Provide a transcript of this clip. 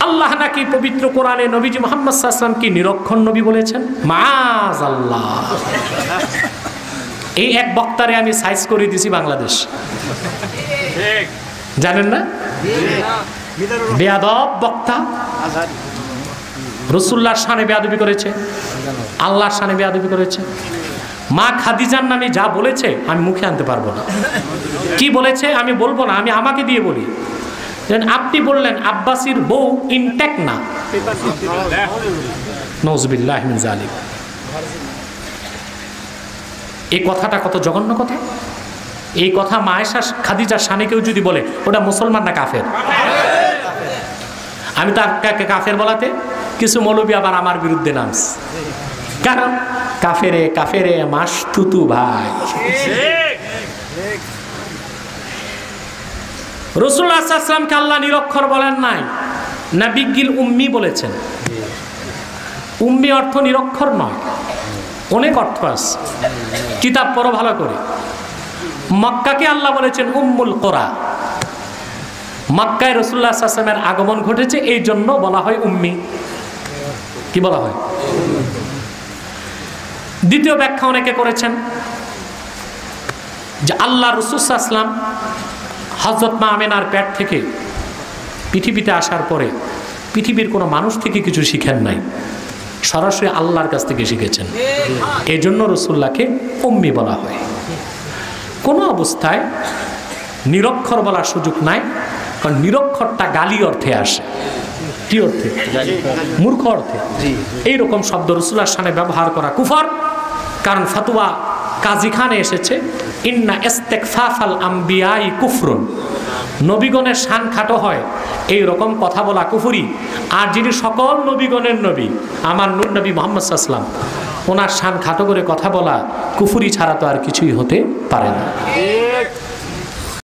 আল্লাহ নাকি পবিত্র কোরআনে নবীজি মুহাম্মদ সাল্লাল্লাহু আলাইহি ওয়াসাল্লাম কি নিরক্ষর নবী বলেছেন? মাআযাল্লাহ। এই এক বক্তারে আমি সাইজ করে দিছি বাংলাদেশ, জানেন না? বেয়াদব বক্তা, রাসূলুল্লাহর শানে বেয়াদবি করেছে, আল্লাহর শানে বেয়াদবি করেছে। মা খাদিজার নামে যা বলেছে আমি মুখে আনতে পারবো না। কি বলেছে আমি বলবো না, আমি আমাকে দিয়ে বলি। আপনি বললেন আব্বাসির বউ ইনট্যাক্ট না, নাউযুবিল্লাহি মিন যালিক। এই কথাটা কত জঘন্য কথা। এই কথা মা আয়েশা খাদিজার শানে কেউ যদি বলে ওটা মুসলমান না কাফের? আমি তার কাফের বলাতে কিছু মৌলবী আবার আমার বিরুদ্ধে নামছে, কারণ কাফেরে কাফেরে মাস তুতু ভাই। রাসূলুল্লাহ সাল্লাল্লাহু আলাইহি ওয়াসাল্লামকে আল্লাহ নিরক্ষর বলেন নাই, নবীগির উম্মি বলেছেন। উম্মি অর্থ নিরক্ষর নয়, অনেক অর্থ আছে, কিতাব পড়ো ভালো করে। মক্কাকে আল্লাহ বলেছেন উম্মুল কোরা। মক্কায় রাসূলুল্লাহ সাল্লাল্লাহু আলাইহি ওয়াসাল্লামের আগমন ঘটেছে, এই জন্য বলা হয় উম্মি। কি বলা হয়? দ্বিতীয় ব্যাখ্যা অনেকে করেছেন যে আল্লাহ রাসূল সাল্লাল্লাহু আলাইহি ওয়াসাল্লাম হযরত মা আমেনার পেট থেকে পৃথিবীতে আসার পরে পৃথিবীর কোনো মানুষ থেকে কিছু শিখেন নাই, সরাসরি আল্লাহর কাছ থেকে শিখেছেন। এই জন্য রাসূলুল্লাহকে উম্মি বলা হয়। কোনো অবস্থায় নিরক্ষর বলার সুযোগ নাই, কারণ নিরক্ষরটা গালি অর্থে আসে। কি অর্থে? মূর্খ অর্থে। এইরকম শব্দ রাসূলুল্লাহর শানে ব্যবহার করা কুফর। কারণ ফতোয়া কাজী খানে এসেছে ইন্না ইস্তিগফাফাল আম্বিয়াই কুফরুন, নবীগণের শান খাটো হয় এই রকম কথা বলা কুফরি। আর যিনি সকল নবীগণের নবী আমার নূর নবী মুহাম্মদ সাল্লাল্লাহু আলাইহি ওয়াসাল্লাম, ওনার শান খাটো করে কথা বলা কুফরি ছাড়া তো আর কিছুই হতে পারে না।